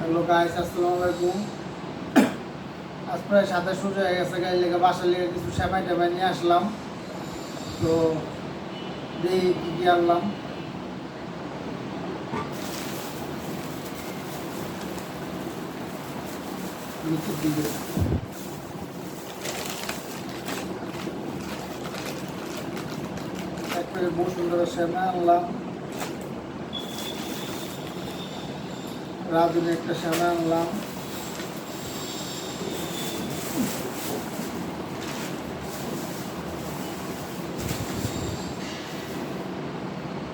Hello guys, আসসালামু আলাইকুম। আজ প্রায় 27 হয়ে গেছে, গাড়ি লেগে বাসার লেগে কিছু সেমাই টেমাই নিয়ে আসলাম। তো দেখি কী কী আনলাম। নিচের দিকে এক প্যাকেট বসুন্ধরা সেমাই আনলাম, রাঁধুনি একটা সেমাই আনলাম,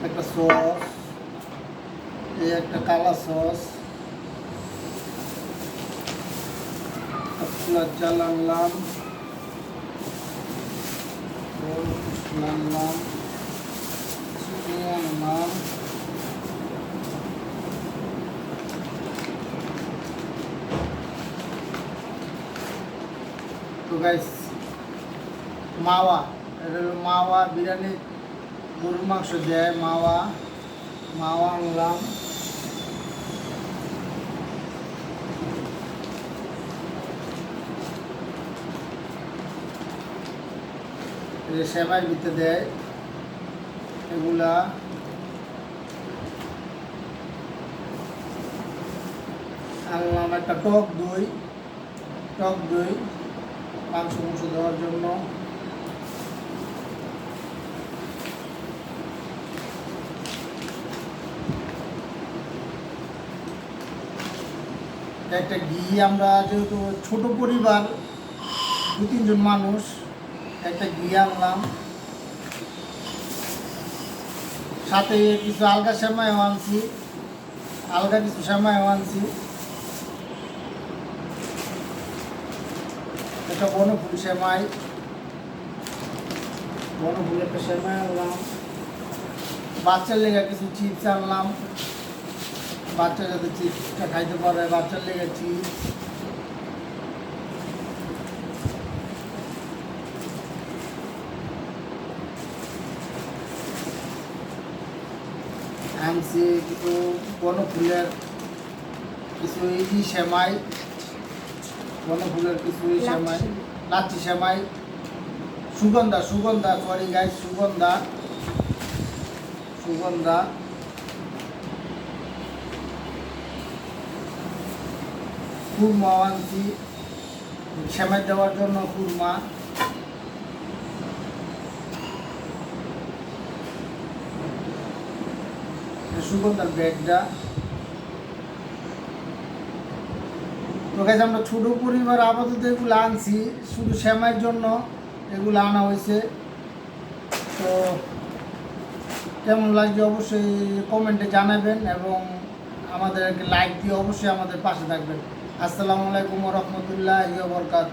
একটা সস, এই একটা কালা সস, আপনার জাল আনলাম, আনলাম, চিনি আনলাম, তো গাইস মাওয়া, এটা হলো মাওয়া বিরিয়ানি, গরুর মাংস দেয় মাওয়া আনলাম, সেমাইয়ের ভিতরে দেয় এগুলা, আনলাম একটা টক দই মাংস দেওয়ার জন্য, একটা ঘি, আমরা যেহেতু ছোট পরিবার 2-3 জন মানুষ, একটা ঘি আনলাম, সাথে কিছু আলগা সেমাইও আনছি, কিছু সেমাইও আনছি, একটা বনফুল সেমাই, একটা সেমাই আনলাম, বাচ্চার লেগে কিছু চিপস আনলাম, বাচ্চা যাতে চিপসটা খাইতে পারে, বাচ্চার লেগে চিপস, আনছি কিছু বনফুলের কিছু সেমাই, বনফুলের কিছু সেমাই, লাচ্ছি সেমাই, সুগন্ধা সরি গাইস, সুগন্ধা, খুরমা আনছি সেমাই দেওয়ার জন্য, খুরমা, সুগন্ধার ব্যাগটা। তো গাইস আমরা ছোটো পরিবার আপাতত এগুলো আনছি, শুধু সেমাইয়ের জন্য এগুলো আনা হয়েছে। তো কেমন লাগছে অবশ্যই কমেন্টে জানাবেন এবং আমাদেরকে লাইক দিয়ে অবশ্যই আমাদের পাশে থাকবেন। আসসালামু আলাইকুম ওয়া রাহমাতুল্লাহি ওয়া বারাকাতুহু।